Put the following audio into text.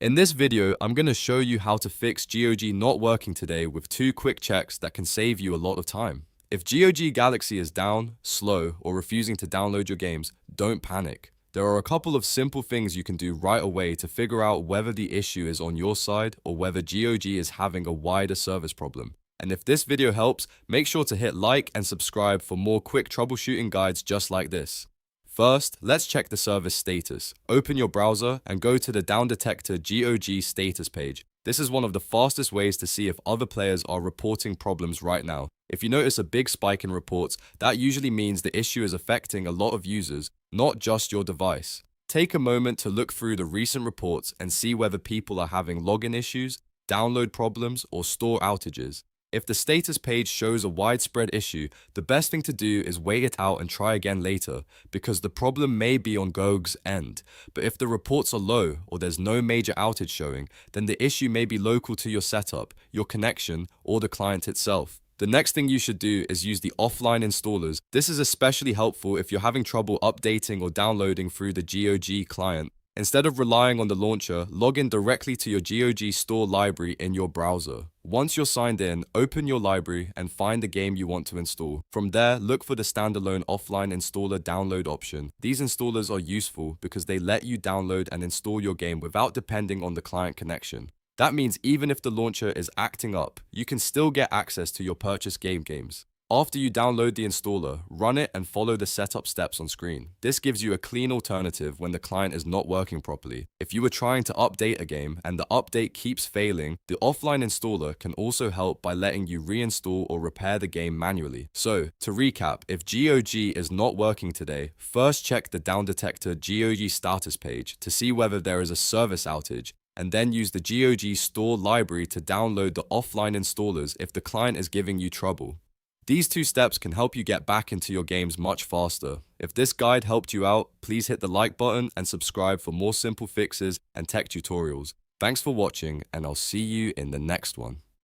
In this video, I'm going to show you how to fix GOG not working today with 2 quick checks that can save you a lot of time. If GOG Galaxy is down, slow, or refusing to download your games, don't panic. There are a couple of simple things you can do right away to figure out whether the issue is on your side or whether GOG is having a wider service problem. And if this video helps, make sure to hit like and subscribe for more quick troubleshooting guides just like this. First, let's check the service status. Open your browser and go to the Downdetector GOG status page. This is one of the fastest ways to see if other players are reporting problems right now. If you notice a big spike in reports, that usually means the issue is affecting a lot of users, not just your device. Take a moment to look through the recent reports and see whether people are having login issues, download problems, or store outages. If the status page shows a widespread issue, the best thing to do is wait it out and try again later, because the problem may be on GOG's end. But if the reports are low or there's no major outage showing, then the issue may be local to your setup, your connection, or the client itself. The next thing you should do is use the offline installers. This is especially helpful if you're having trouble updating or downloading through the GOG client. Instead of relying on the launcher, log in directly to your GOG store library in your browser. Once you're signed in, open your library and find the game you want to install. From there, look for the standalone offline installer download option. These installers are useful because they let you download and install your game without depending on the client connection. That means even if the launcher is acting up, you can still get access to your purchased games. After you download the installer, run it and follow the setup steps on screen. This gives you a clean alternative when the client is not working properly. If you were trying to update a game and the update keeps failing, the offline installer can also help by letting you reinstall or repair the game manually. So, to recap, if GOG is not working today, first check the Downdetector GOG status page to see whether there is a service outage, and then use the GOG store library to download the offline installers if the client is giving you trouble. These 2 steps can help you get back into your games much faster. If this guide helped you out, please hit the like button and subscribe for more simple fixes and tech tutorials. Thanks for watching, and I'll see you in the next one.